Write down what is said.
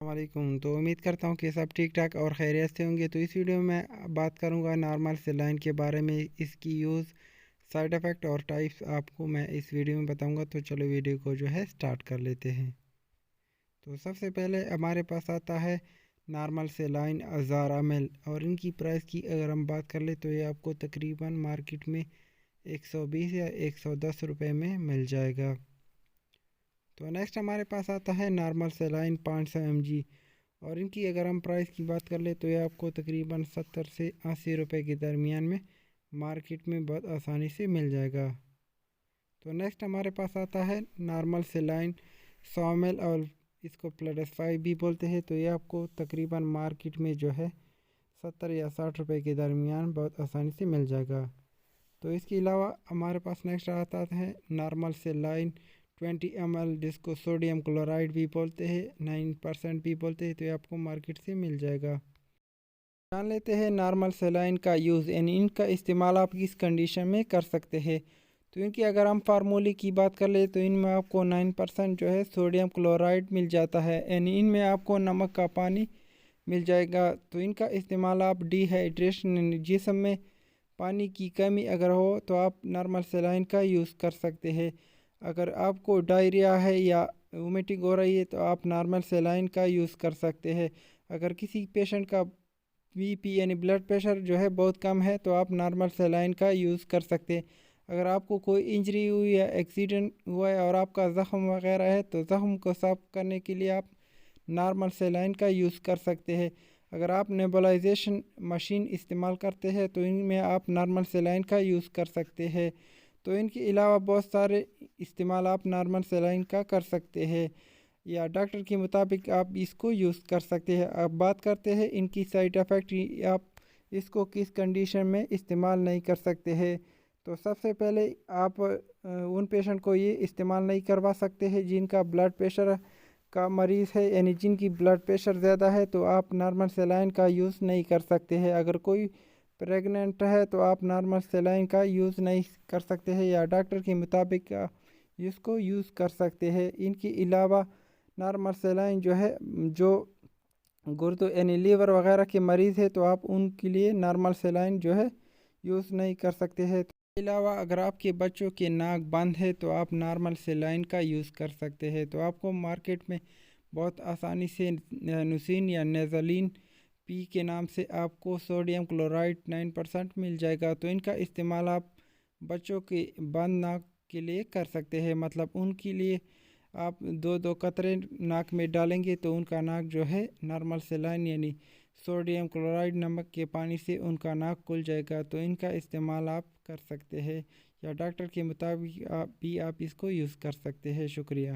वालेकुम। तो उम्मीद करता हूँ कि सब ठीक ठाक और खैरियत से होंगे। तो इस वीडियो में मैं बात करूँगा नॉर्मल सेलाइन के बारे में, इसकी यूज़, साइड इफ़ेक्ट और टाइप्स आपको मैं इस वीडियो में बताऊँगा। तो चलो वीडियो को जो है स्टार्ट कर लेते हैं। तो सबसे पहले हमारे पास आता है नॉर्मल सेलाइन 1000 ml, और इनकी प्राइस की अगर हम बात कर ले तो ये आपको तकरीबन मार्केट में 120 या 110 रुपये में मिल जाएगा। तो नेक्स्ट हमारे पास आता है नॉर्मल सेलाइन 500 mg, और इनकी अगर हम प्राइस की बात कर ले तो ये आपको तकरीबन 70 से 80 रुपये के दरमियान में मार्केट में बहुत आसानी से मिल जाएगा। तो नेक्स्ट हमारे पास आता है नॉर्मल सेलाइन 100 ml, और इसको +5 भी बोलते हैं। तो ये आपको तकरीबन मार्केट में जो है 70 या 60 रुपये के दरमियान बहुत आसानी से मिल जाएगा। तो इसके अलावा हमारे पास नेक्स्ट आता है नॉर्मल सेलाइन 20 ml, जिसको सोडियम क्लोराइड भी बोलते हैं, 9% भी बोलते हैं। तो ये आपको मार्केट से मिल जाएगा। जान लेते हैं नॉर्मल सेलाइन का यूज़, यानी इनका इस्तेमाल आप किस कंडीशन में कर सकते हैं। तो इनकी अगर हम फार्मूले की बात कर ले तो इनमें आपको 9% जो है सोडियम क्लोराइड मिल जाता है, यानी इनमें आपको नमक का पानी मिल जाएगा। तो इनका इस्तेमाल आप डिहाइड्रेशन, जिस्म में पानी की कमी अगर हो तो आप नॉर्मल सेलाइन का यूज़ कर सकते हैं। अगर आपको डायरिया है या वोमिटिंग हो रही है तो आप नॉर्मल सेलाइन का यूज़ कर सकते हैं। अगर किसी पेशेंट का बीपी यानी ब्लड प्रेशर जो है बहुत कम है तो आप नॉर्मल सेलाइन का यूज़ कर सकते हैं। अगर आपको कोई इंजरी हुई या एक्सीडेंट हुआ है और आपका ज़ख़म वगैरह है तो ज़ख़म को साफ़ करने के लिए आप नॉर्मल सेलाइन का यूज़ कर सकते हैं। अगर आप नेबुलाइजेशन मशीन इस्तेमाल करते हैं तो इनमें आप नॉर्मल सेलाइन का यूज़ कर सकते हैं। तो इनके अलावा बहुत सारे इस्तेमाल आप नॉर्मल सेलाइन का कर सकते हैं, या डॉक्टर के मुताबिक आप इसको यूज़ कर सकते हैं। अब बात करते हैं इनकी साइड इफ़ेक्ट, आप इसको किस कंडीशन में इस्तेमाल नहीं कर सकते हैं। तो सबसे पहले आप उन पेशेंट को ये इस्तेमाल नहीं करवा सकते हैं जिनका ब्लड प्रेशर का मरीज़ है, यानी जिनकी ब्लड प्रेशर ज़्यादा है तो आप नॉर्मल सेलाइन का यूज़ नहीं कर सकते हैं। अगर कोई प्रेग्नेंट है तो आप नॉर्मल सेलाइन का यूज़ नहीं कर सकते हैं, या डॉक्टर के मुताबिक इसको यूज़ कर सकते हैं। इनके अलावा नॉर्मल सेलाइन जो है, जो गुर्दे यानी लीवर वगैरह के मरीज़ है तो आप उनके लिए नॉर्मल सेलाइन जो है यूज़ नहीं कर सकते हैं। इसके अलावा अगर आपके बच्चों के नाक बंद है तो आप नॉर्मल सेलाइन का यूज़ कर सकते हैं। तो आपको मार्केट में बहुत आसानी से नुसिन या नेज़लिन पी के नाम से आपको सोडियम क्लोराइड 9% मिल जाएगा। तो इनका इस्तेमाल आप बच्चों के बंद नाक के लिए कर सकते हैं, मतलब उनके लिए आप 2-2 कतरे नाक में डालेंगे तो उनका नाक जो है नॉर्मल सेलाइन यानी सोडियम क्लोराइड नमक के पानी से उनका नाक खुल जाएगा। तो इनका इस्तेमाल आप कर सकते हैं, या डॉक्टर के मुताबिक आप इसको यूज़ कर सकते हैं। शुक्रिया।